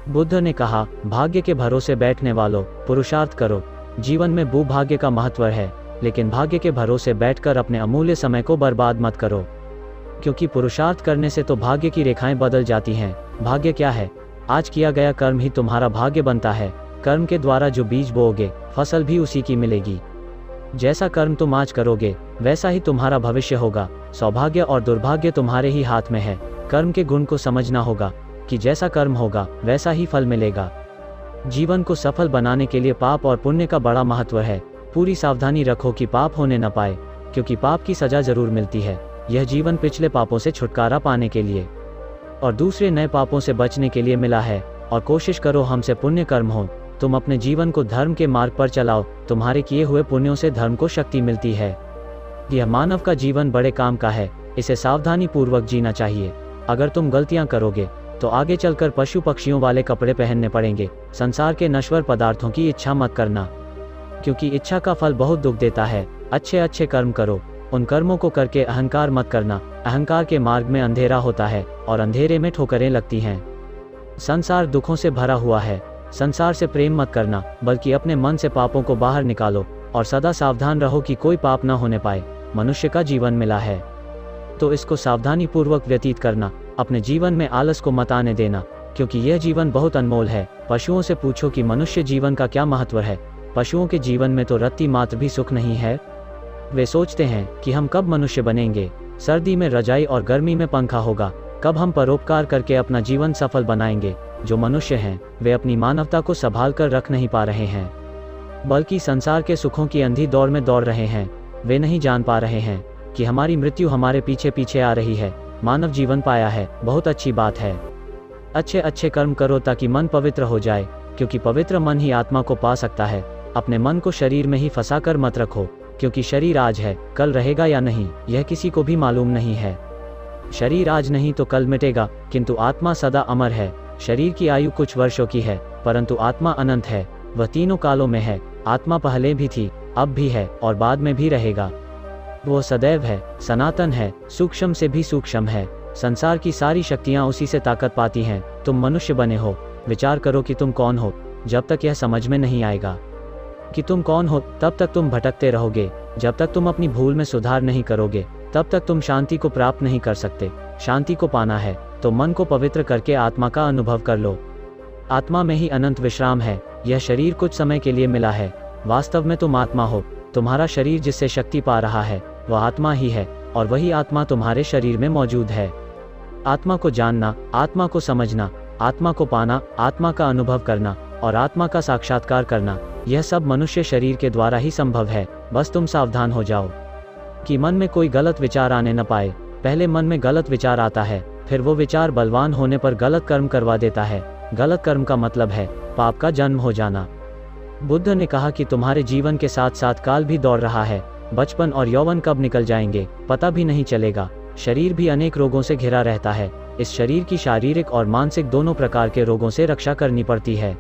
बुद्ध ने कहा, भाग्य के भरोसे बैठने वालों, पुरुषार्थ करो। जीवन में भूभाग्य का महत्व है, लेकिन भाग्य के भरोसे बैठकर अपने अमूल्य समय को बर्बाद मत करो, क्योंकि पुरुषार्थ करने से तो भाग्य की रेखाएं बदल जाती हैं। भाग्य क्या है? आज किया गया कर्म ही तुम्हारा भाग्य बनता है। कर्म के द्वारा जो बीज बोओगे, फसल भी उसी की मिलेगी। जैसा कर्म तुम आज करोगे, वैसा ही तुम्हारा भविष्य होगा। सौभाग्य और दुर्भाग्य तुम्हारे ही हाथ में है। कर्म के गुण को समझना होगा कि जैसा कर्म होगा, वैसा ही फल मिलेगा। जीवन को सफल बनाने के लिए पाप और पुण्य का बड़ा महत्व है। पूरी सावधानी रखो कि पाप होने न पाए, क्योंकि पाप की सजा जरूर मिलती है। यह जीवन पिछले पापों से छुटकारा पाने के लिए और दूसरे नए पापों से बचने के लिए मिला है। और कोशिश करो हमसे पुण्य कर्म हो। तुम अपने जीवन को धर्म के मार्ग पर चलाओ। तुम्हारे किए हुए पुण्यों से धर्म को शक्ति मिलती है। यह मानव का जीवन बड़े काम का है। इसे सावधानी पूर्वक जीना चाहिए। अगर तुम गलतियां करोगे तो आगे चलकर पशु पक्षियों वाले कपड़े पहनने पड़ेंगे। संसार के नश्वर पदार्थों की इच्छा मत करना, क्योंकि इच्छा का फल बहुत दुख देता है। अच्छे अच्छे कर्म करो। उन कर्मों को करके अहंकार मत करना। अहंकार के मार्ग में अंधेरा होता है और अंधेरे में ठोकरें लगती हैं। संसार दुखों से भरा हुआ है। संसार से प्रेम मत करना, बल्कि अपने मन से पापों को बाहर निकालो और सदा सावधान रहो कि कोई पाप न होने पाए। मनुष्य का जीवन मिला है तो इसको सावधानी पूर्वक व्यतीत करना। अपने जीवन में आलस को मत आने देना, क्योंकि यह जीवन बहुत अनमोल है। पशुओं से पूछो कि मनुष्य जीवन का क्या महत्व है। पशुओं के जीवन में तो रत्ती मात्र भी सुख नहीं है। वे सोचते हैं कि हम कब मनुष्य बनेंगे। सर्दी में रजाई और गर्मी में पंखा होगा। कब हम परोपकार करके अपना जीवन सफल बनाएंगे। जो मनुष्य हैं, वे अपनी मानवता को संभाल कर रख नहीं पा रहे हैं, बल्कि संसार के सुखों की अंधी दौड़ में दौड़ रहे हैं। वे नहीं जान पा रहे हैं कि हमारी मृत्यु हमारे पीछे पीछे आ रही है। मानव जीवन पाया है, बहुत अच्छी बात है। अच्छे अच्छे कर्म करो ताकि मन पवित्र हो जाए, क्योंकि पवित्र मन ही आत्मा को पा सकता है। अपने मन को शरीर में ही फंसा कर मत रखो, क्योंकि शरीर आज है, कल रहेगा या नहीं, यह किसी को भी मालूम नहीं है। शरीर आज नहीं तो कल मिटेगा, किंतु आत्मा सदा अमर है। शरीर की आयु कुछ वर्षों की है, परंतु आत्मा अनंत है। वह तीनों कालों में है। आत्मा पहले भी थी, अब भी है और बाद में भी रहेगा। वो सदैव है, सनातन है, सूक्ष्म से भी सूक्ष्म है। संसार की सारी शक्तियां उसी से ताकत पाती हैं। तुम मनुष्य बने हो, विचार करो कि तुम कौन हो। जब तक यह समझ में नहीं आएगा कि तुम कौन हो, तब तक तुम भटकते रहोगे। जब तक तुम अपनी भूल में सुधार नहीं करोगे, तब तक तुम शांति को प्राप्त नहीं कर सकते। शांति को पाना है तो मन को पवित्र करके आत्मा का अनुभव कर लो। आत्मा में ही अनंत विश्राम है। यह शरीर कुछ समय के लिए मिला है। वास्तव में तुम आत्मा हो। तुम्हारा शरीर जिससे शक्ति पा रहा है, वह आत्मा ही है, और वही आत्मा तुम्हारे शरीर में मौजूद है। आत्मा को जानना, आत्मा को समझना, आत्मा को पाना, आत्मा का अनुभव करना और आत्मा का साक्षात्कार करना, यह सब मनुष्य शरीर के द्वारा ही संभव है। बस तुम सावधान हो जाओ कि मन में कोई गलत विचार आने न पाए। पहले मन में गलत विचार आता है, फिर वो विचार बलवान होने पर गलत कर्म करवा देता है। गलत कर्म का मतलब है पाप का जन्म हो जाना। बुद्ध ने कहा कि तुम्हारे जीवन के साथ साथ काल भी दौड़ रहा है। बचपन और यौवन कब निकल जाएंगे पता भी नहीं चलेगा। शरीर भी अनेक रोगों से घिरा रहता है। इस शरीर की शारीरिक और मानसिक दोनों प्रकार के रोगों से रक्षा करनी पड़ती है।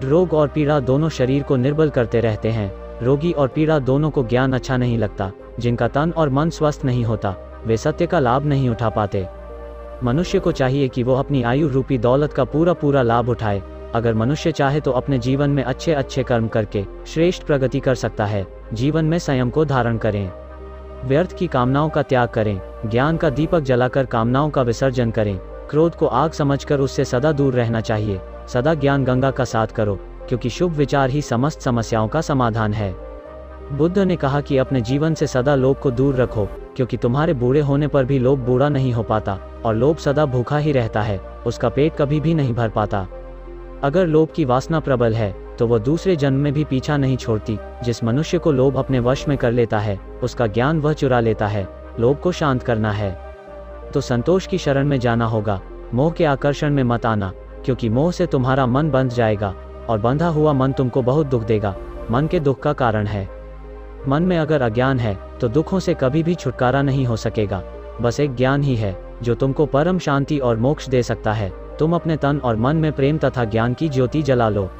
रोग और पीड़ा दोनों शरीर को निर्बल करते रहते हैं। रोगी और पीड़ा दोनों को ज्ञान अच्छा नहीं लगता। जिनका तन और मन स्वस्थ नहीं होता, वे सत्य का लाभ नहीं उठा पाते। मनुष्य को चाहिए कि वो अपनी आयु रूपी दौलत का पूरा पूरा लाभ उठाए। अगर मनुष्य चाहे तो अपने जीवन में अच्छे अच्छे कर्म करके श्रेष्ठ प्रगति कर सकता है। जीवन में संयम को धारण करें। व्यर्थ की कामनाओं का त्याग करें। ज्ञान का दीपक जलाकर कामनाओं का विसर्जन करें। क्रोध को आग समझकर उससे सदा दूर रहना चाहिए। सदा ज्ञान गंगा का साथ करो, क्योंकि शुभ विचार ही समस्त समस्याओं का समाधान है। बुद्ध ने कहा कि अपने जीवन से सदा लोभ को दूर रखो, क्योंकि तुम्हारे बूढ़े होने पर भी लोभ बूढ़ा नहीं हो पाता, और लोभ सदा भूखा ही रहता है। उसका पेट कभी भी नहीं भर पाता। अगर लोभ की वासना प्रबल है तो वह दूसरे जन्म में भी पीछा नहीं छोड़ती। जिस मनुष्य को लोभ अपने वश में कर लेता है, उसका ज्ञान वह चुरा लेता है। लोभ को शांत करना है तो संतोष की शरण में जाना होगा। मोह के आकर्षण में मत आना, क्योंकि मोह से तुम्हारा मन बंध जाएगा, और बंधा हुआ मन तुमको बहुत दुख देगा। मन के दुख का कारण है। मन में अगर अज्ञान है तो दुखों से कभी भी छुटकारा नहीं हो सकेगा। बस एक ज्ञान ही है जो तुमको परम शांति और मोक्ष दे सकता है। तुम अपने तन और मन में प्रेम तथा ज्ञान की ज्योति जला लो,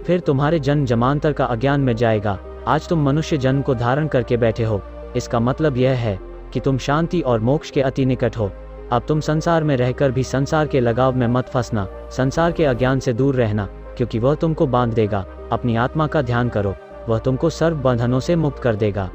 फिर तुम्हारे जन्म जमांतर का अज्ञान मिट जाएगा। आज तुम मनुष्य जन्म को धारण करके बैठे हो। इसका मतलब यह है कि तुम शांति और मोक्ष के अति निकट हो। अब तुम संसार में रहकर भी संसार के लगाव में मत फंसना, संसार के अज्ञान से दूर रहना, क्योंकि वह तुमको बांध देगा। अपनी आत्मा का ध्यान करो, वह तुमको सर्व बंधनों से मुक्त कर देगा।